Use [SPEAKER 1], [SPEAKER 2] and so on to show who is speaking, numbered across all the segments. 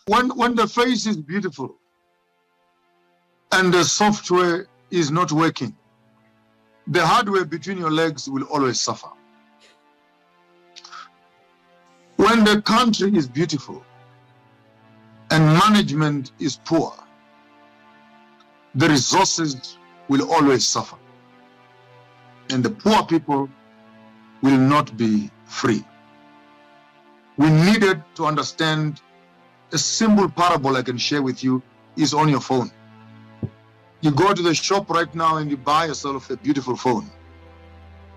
[SPEAKER 1] When the face is beautiful and the software is not working, the hardware between your legs will always suffer. When the country is beautiful and management is poor, the resources will always suffer, and the poor people will not be free. We needed to understand a simple parable I can share with you is on your phone. You go to the shop right now and you buy yourself a beautiful phone.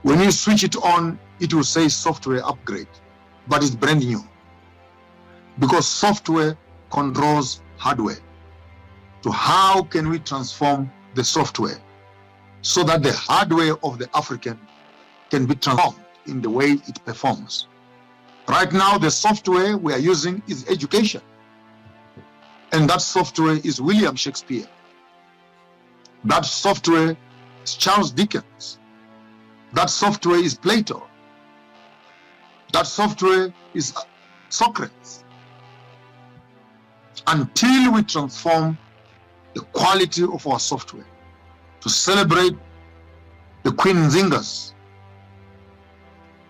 [SPEAKER 1] When you switch it on, it will say software upgrade, but it's brand new. Because software controls hardware. So how can we transform the software so that the hardware of the African can be transformed in the way it performs? Right now, the software we are using is education. And that software is William Shakespeare. That software is Charles Dickens. That software is Plato. That software is Socrates. Until we transform the quality of our software to celebrate the Queen Nzingas,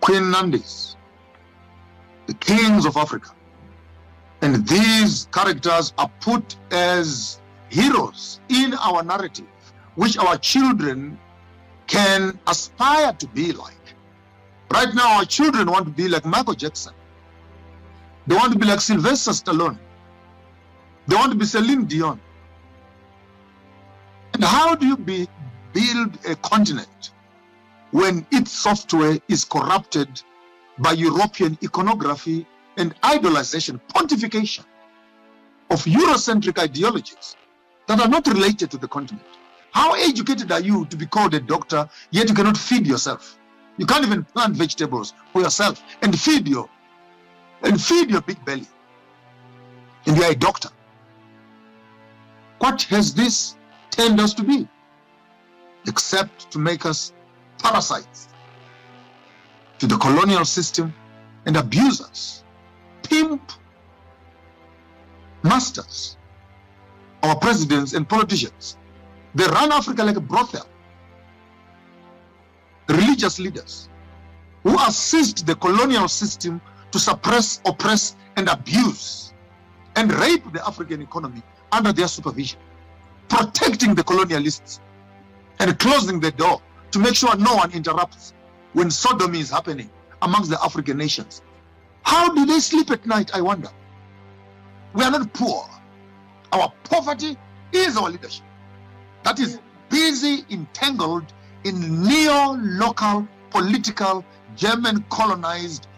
[SPEAKER 1] Queen Nandis, the kings of Africa, and these characters are put as heroes in our narrative, which our children can aspire to be like. Right now, our children want to be like Michael Jackson. They want to be like Sylvester Stallone. They want to be Celine Dion. And how do you build a continent when its software is corrupted by European iconography and idolization, pontification of Eurocentric ideologies that are not related to the continent? How educated are you to be called a doctor, yet you cannot feed yourself? You can't even plant vegetables for yourself and feed your big belly. And you are a doctor. What has this turned us to be? Except to make us parasites to the colonial system and abusers, pimp masters, our presidents and politicians. They run Africa like a brothel. Religious leaders who assist the colonial system to suppress, oppress, and abuse and rape the African economy under their supervision, protecting the colonialists and closing the door to make sure no one interrupts when sodomy is happening amongst the African nations. How do they sleep at night, I wonder? We are not poor. Our poverty is our leadership. That is busy, entangled in neo-local, political, German colonized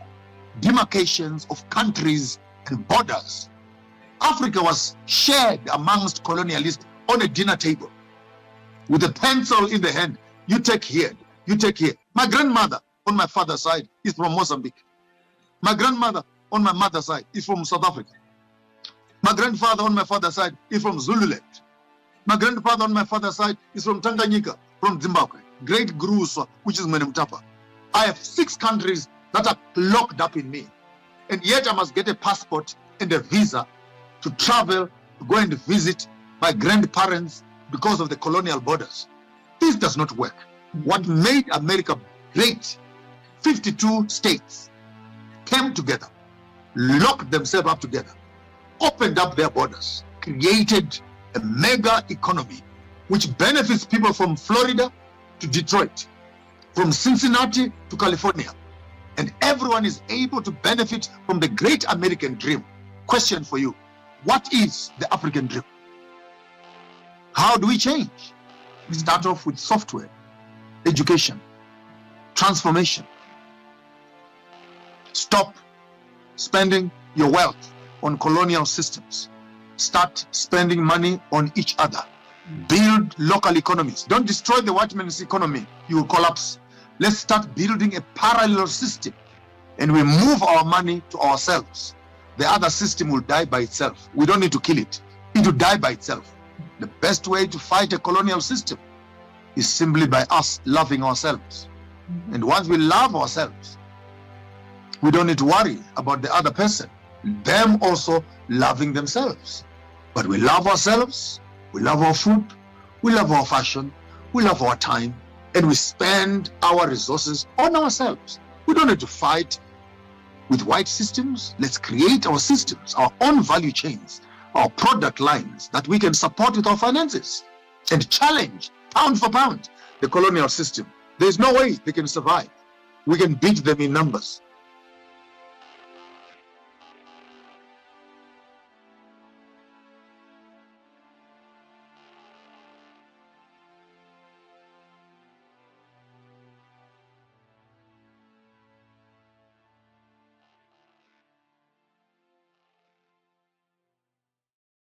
[SPEAKER 1] demarcations of countries and borders. Africa was shared amongst colonialists on a dinner table with a pencil in the hand. You take here, you take here. My grandmother on my father's side is from Mozambique. My grandmother on my mother's side is from South Africa. My grandfather on my father's side is from Zululand. My grandfather on my father's side is from Tanganyika, from Zimbabwe. Great Guru, which is Menemtapa. I have 6 countries that are locked up in me. And yet I must get a passport and a visa to travel, to go and visit my grandparents because of the colonial borders. This does not work. What made America great, 52 states came together, locked themselves up together, opened up their borders, created a mega economy which benefits people from Florida to Detroit, from Cincinnati to California. And everyone is able to benefit from the great American dream. Question for you: what is the African dream? How do we change? We start off with software, education, transformation. Stop spending your wealth on colonial systems. Start spending money on each other. Build local economies. Don't destroy the white man's economy. You will collapse. Let's start building a parallel system, and we move our money to ourselves. The other system will die by itself. We don't need to kill it. It will die by itself. The best way to fight a colonial system is simply by us loving ourselves. And once we love ourselves, we don't need to worry about the other person them also loving themselves. But we love ourselves, we love our food, we love our fashion, we love our time, and we spend our resources on ourselves. We don't need to fight with white systems. Let's create our systems, our own value chains, our product lines that we can support with our finances and challenge pound for pound the colonial system. There's no way they can survive. We can beat them in numbers.